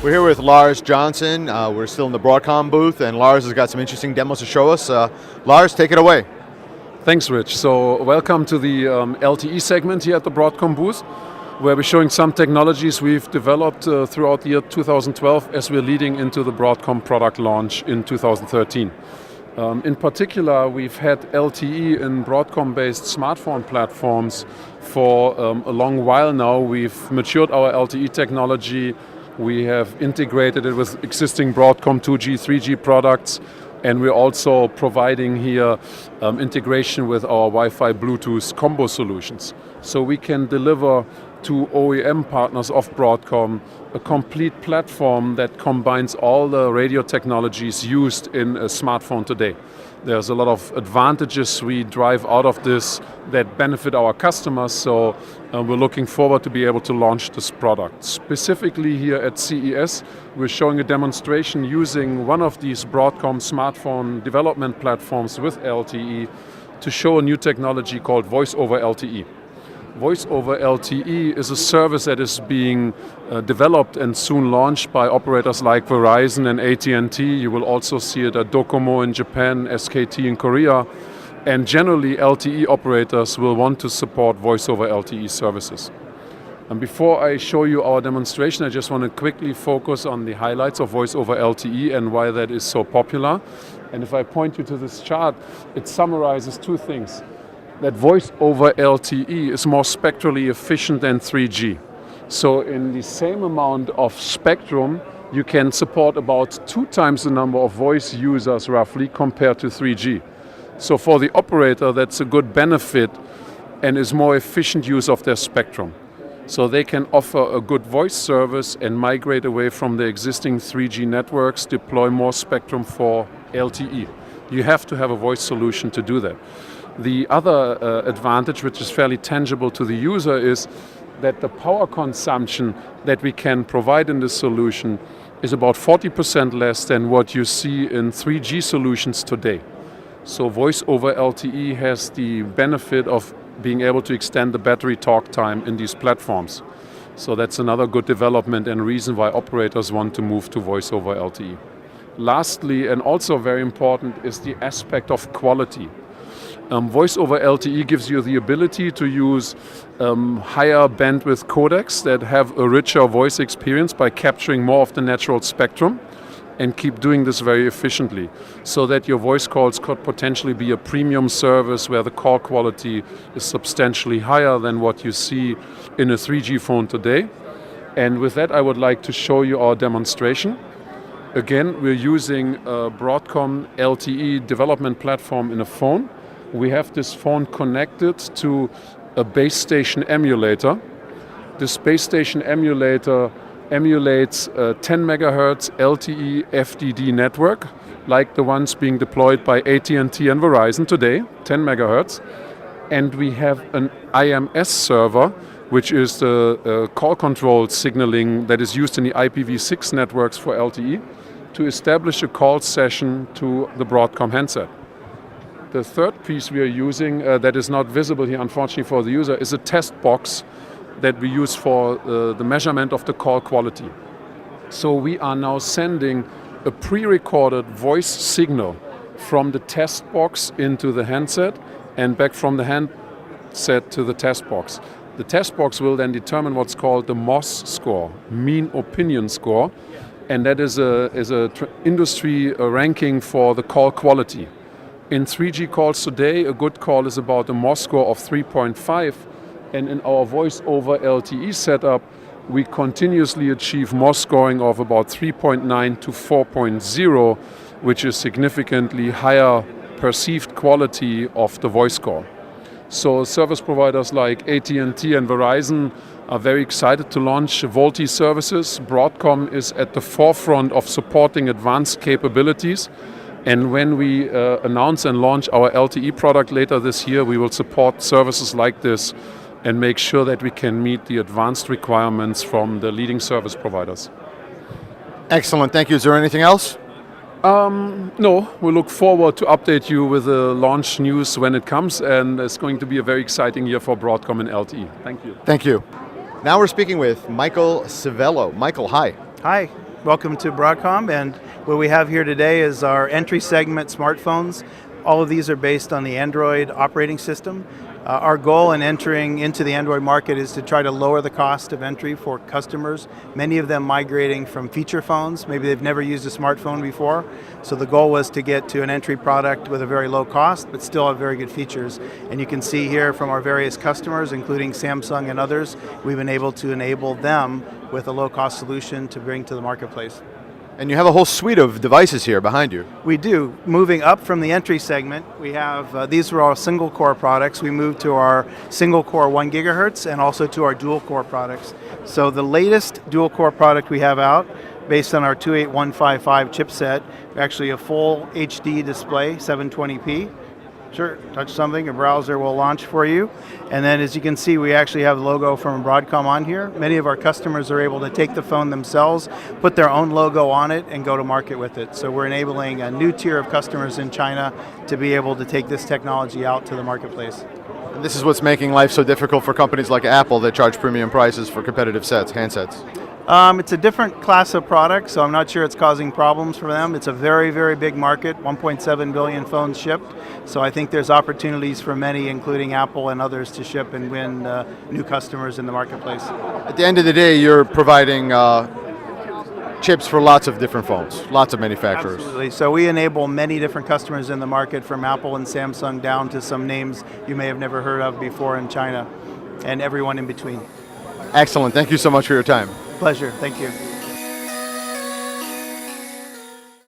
We're here with Lars Johnson. We're still in the Broadcom booth, and Lars has got some interesting demos to show us. Lars, take it away. Thanks, Rich. So welcome to the LTE segment here at the Broadcom booth, where we're showing some technologies we've developed throughout the year 2012 as we're leading into the Broadcom product launch in 2013. In particular, we've had LTE in Broadcom-based smartphone platforms for a long while now. We've matured our LTE technology. We have integrated it with existing Broadcom 2G, 3G products, and we're also providing here integration with our Wi-Fi Bluetooth combo solutions. So we can deliver to OEM partners of Broadcom a complete platform that combines all the radio technologies used in a smartphone today. There's a lot of advantages we drive out of this that benefit our customers, so we're looking forward to be able to launch this product. Specifically here at CES, we're showing a demonstration using one of these Broadcom smartphone development platforms with LTE to show a new technology called Voice over LTE. Voice over LTE is a service that is being developed and soon launched by operators like Verizon and AT&T. You will also see it at Docomo in Japan, SKT in Korea, and generally LTE operators will want to support Voice over LTE services. And before I show you our demonstration, I just want to quickly focus on the highlights of Voice over LTE and why that is so popular. And if I point you to this chart, it summarizes two things. That Voice over LTE is more spectrally efficient than 3G. So in the same amount of spectrum, you can support about 2 times the number of voice users roughly compared to 3G. So for the operator, that's a good benefit and is more efficient use of their spectrum. So they can offer a good voice service and migrate away from the existing 3G networks, deploy more spectrum for LTE. You have to have a voice solution to do that. The other advantage, which is fairly tangible to the user, is that the power consumption that we can provide in this solution is about 40% less than what you see in 3G solutions today. So Voice over LTE has the benefit of being able to extend the battery talk time in these platforms. So that's another good development and reason why operators want to move to Voice over LTE. Lastly, and also very important, is the aspect of quality. Voice over LTE gives you the ability to use higher bandwidth codecs that have a richer voice experience by capturing more of the natural spectrum and keep doing this very efficiently so that your voice calls could potentially be a premium service where the call quality is substantially higher than what you see in a 3G phone today. And with that, I would like to show you our demonstration. Again, we're using a Broadcom LTE development platform in a phone. We have this phone connected to a base station emulator. This base station emulator emulates a 10 megahertz LTE FDD network, like the ones being deployed by AT&T and Verizon today, 10 megahertz. And we have an IMS server, which is the call control signaling that is used in the IPv6 networks for LTE, to establish a call session to the Broadcom handset. The third piece we are using that is not visible here, unfortunately for the user, is a test box that we use for the measurement of the call quality. So we are now sending a pre-recorded voice signal from the test box into the handset and back from the handset to the test box. The test box will then determine what's called the MOS score, mean opinion score, and that is a industry ranking for the call quality. In 3G calls today, a good call is about a MOS score of 3.5, and in our Voice over LTE setup, we continuously achieve MOS scoring of about 3.9 to 4.0, which is significantly higher perceived quality of the voice call. So service providers like AT&T and Verizon are very excited to launch VoLTE services. Broadcom is at the forefront of supporting advanced capabilities. And when we announce and launch our LTE product later this year, we will support services like this and make sure that we can meet the advanced requirements from the leading service providers. Excellent, thank you. Is there anything else? No, we look forward to update you with the launch news when it comes, and it's going to be a very exciting year for Broadcom and LTE. Thank you. Thank you. Now we're speaking with Michael Civello. Michael, hi. Hi. Welcome to Broadcom, and what we have here today is our entry segment smartphones. All of these are based on the Android operating system. Our goal in entering into the Android market is to try to lower the cost of entry for customers, many of them migrating from feature phones. Maybe they've never used a smartphone before, so the goal was to get to an entry product with a very low cost, but still have very good features. And you can see here from our various customers, including Samsung and others, we've been able to enable them with a low-cost solution to bring to the marketplace. And you have a whole suite of devices here behind you. We do. Moving up from the entry segment, we have, these were our single core products. We moved to our single core 1 gigahertz and also to our dual core products. So the latest dual core product we have out, based on our 28155 chipset, actually a full HD display, 720p. Sure, touch something, a browser will launch for you. And then as you can see, we actually have the logo from Broadcom on here. Many of our customers are able to take the phone themselves, put their own logo on it, and go to market with it. So we're enabling a new tier of customers in China to be able to take this technology out to the marketplace. And this is what's making life so difficult for companies like Apple that charge premium prices for competitive handsets. It's a different class of product, so I'm not sure it's causing problems for them. It's a very, very big market, 1.7 billion phones shipped, so I think there's opportunities for many, including Apple and others, to ship and win new customers in the marketplace. At the end of the day, you're providing chips for lots of different phones, lots of manufacturers. Absolutely, so we enable many different customers in the market, from Apple and Samsung down to some names you may have never heard of before in China, and everyone in between. Excellent, thank you so much for your time. Pleasure, thank you.